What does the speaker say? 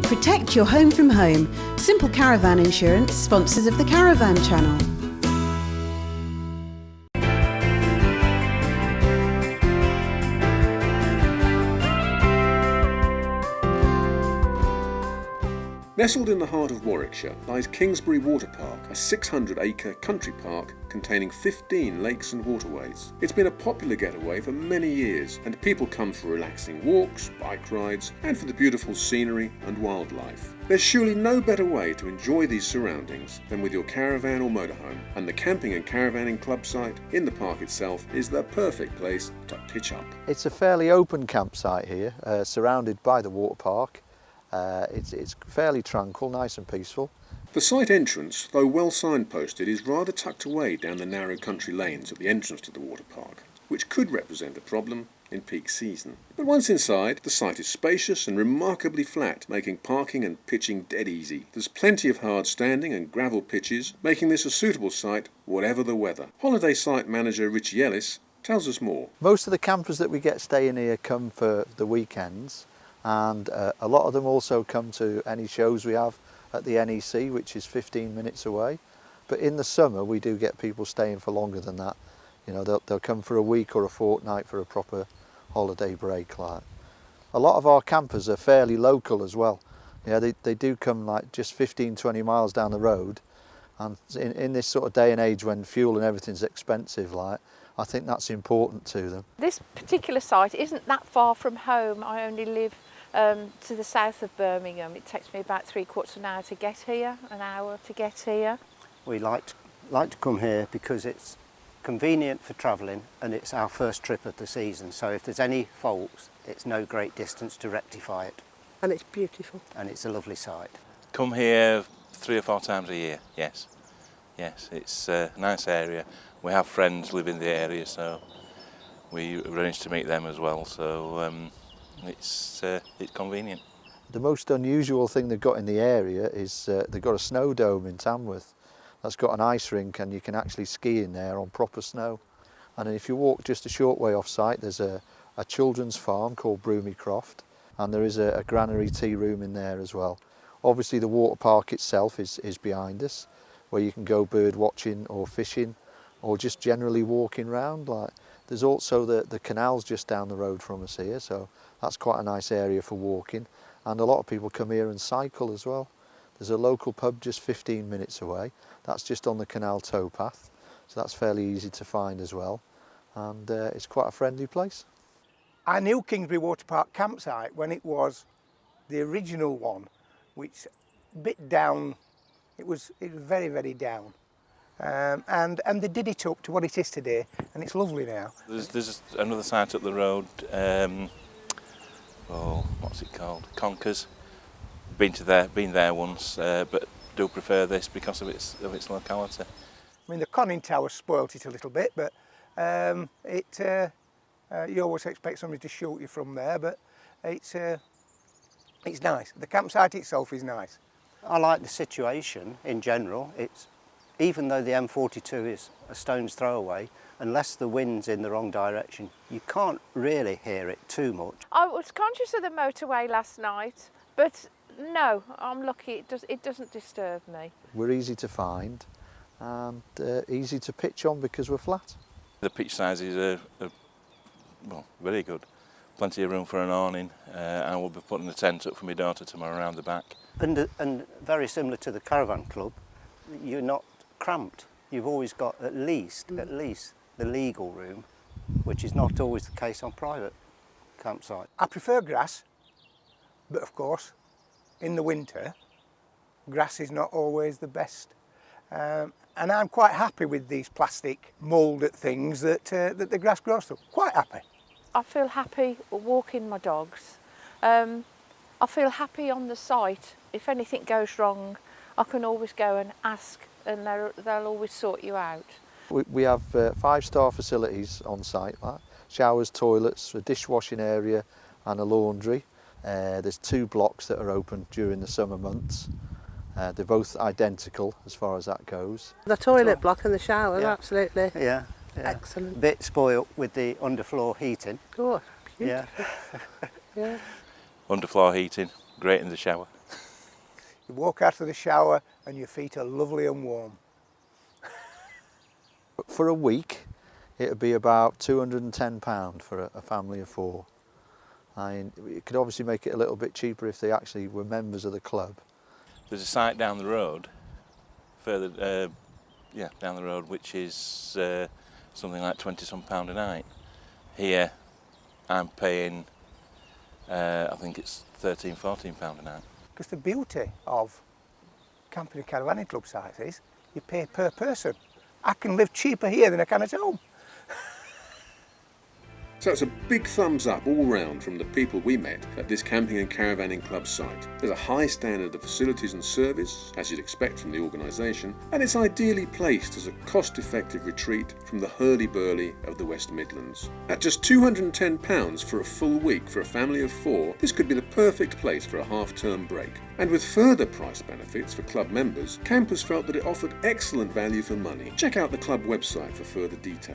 Protect your home from home. Simple Caravan Insurance, sponsors of the Caravan Channel. Nestled in the heart of Warwickshire lies Kingsbury Water Park, a 600-acre country park containing 15 lakes and waterways. It's been a popular getaway for many years, and people come for relaxing walks, bike rides, and for the beautiful scenery and wildlife. There's surely no better way to enjoy these surroundings than with your caravan or motorhome, and the camping and caravanning club site in the park itself is the perfect place to pitch up. It's a fairly open campsite here, surrounded by the water park. It's fairly tranquil, nice and peaceful. The site entrance, though well signposted, is rather tucked away down the narrow country lanes at the entrance to the water park, which could represent a problem in peak season. But once inside, the site is spacious and remarkably flat, making parking and pitching dead easy. There's plenty of hard standing and gravel pitches, making this a suitable site whatever the weather. Holiday site manager Richie Ellis tells us more. Most of the campers that we get staying here come for the weekends, and a lot of them also come to any shows we have at the NEC, which is 15 minutes away. But in the summer we do get people staying for longer than that. You know, they'll come for a week or a fortnight for a proper holiday break. Like. A lot of our campers are fairly local as well. Yeah, they do come like just 15-20 miles down the road, and in this sort of day and age when fuel and everything's expensive, like, I think that's important to them. This particular site isn't that far from home. I only live to the south of Birmingham. It takes me about 3/4 of an hour to get here, an hour to get here. We like to come here because it's convenient for travelling and it's our first trip of the season. So if there's any faults, it's no great distance to rectify it. And it's beautiful. And it's a lovely site. Come here 3 or 4 times a year, yes. Yes, it's a nice area. We have friends live in the area, so we arranged to meet them as well. So it's convenient. The most unusual thing they've got in the area is they've got a snow dome in Tamworth that's got an ice rink, and you can actually ski in there on proper snow. And if you walk just a short way off site, there's a children's farm called Broomycroft, and there is a granary tea room in there as well. Obviously the water park itself is behind us, where you can go bird watching or fishing or just generally walking around. Like, there's also the canals just down the road from us here, so that's quite a nice area for walking. And a lot of people come here and cycle as well. There's a local pub just 15 minutes away. That's just on the canal towpath, so that's fairly easy to find as well. And it's quite a friendly place. I knew Kingsbury Water Park campsite when it was the original one, which a bit down, it was very, very down. And they did it up to what it is today, and it's lovely now. There's another site up the road, what's it called? Conkers. Been there once, but do prefer this because of its locality. I mean, the conning tower spoilt it a little bit, but you always expect somebody to shoot you from there, but it's nice. The campsite itself is nice. I like the situation in general. Even though the M42 is a stone's throw away, unless the wind's in the wrong direction, you can't really hear it too much. I was conscious of the motorway last night, but no, I'm lucky it doesn't disturb me. We're easy to find and easy to pitch on because we're flat. The pitch sizes are very good. Plenty of room for an awning, and we'll be putting a tent up for my daughter tomorrow around the back. And very similar to the caravan club, you're not cramped. You've always got at least the legal room, which is not always the case on private campsites. I prefer grass, but of course, in the winter, grass is not always the best. And I'm quite happy with these plastic moulded things that the grass grows through. Quite happy. I feel happy walking my dogs. I feel happy on the site. If anything goes wrong, I can always go and ask, and they'll always sort you out. We have 5-star facilities on site, like showers, toilets, a dishwashing area and a laundry. There's 2 blocks that are open during the summer months. They're both identical as far as that goes. The toilet block and the shower, yeah. Absolutely. Yeah. Excellent. Bit spoilt with the underfloor heating. Oh, beautiful. Yeah. Yeah. Underfloor heating, great in the shower. You walk out of the shower and your feet are lovely and warm. For a week, it would be about £210 for a family of 4. I mean, it could obviously make it a little bit cheaper if they actually were members of the club. There's a site down the road, further, down the road, which is something like £20 a night. Here, I'm paying, I think it's £13-14 a night. Because the beauty of camping and caravanning club sites is you pay per person. I can live cheaper here than I can at home. So it's a big thumbs up all round from the people we met at this camping and caravanning club site. There's a high standard of facilities and service, as you'd expect from the organisation, and it's ideally placed as a cost-effective retreat from the hurly-burly of the West Midlands. At just £210 for a full week for a family of 4, this could be the perfect place for a half-term break. And with further price benefits for club members, campers felt that it offered excellent value for money. Check out the club website for further details.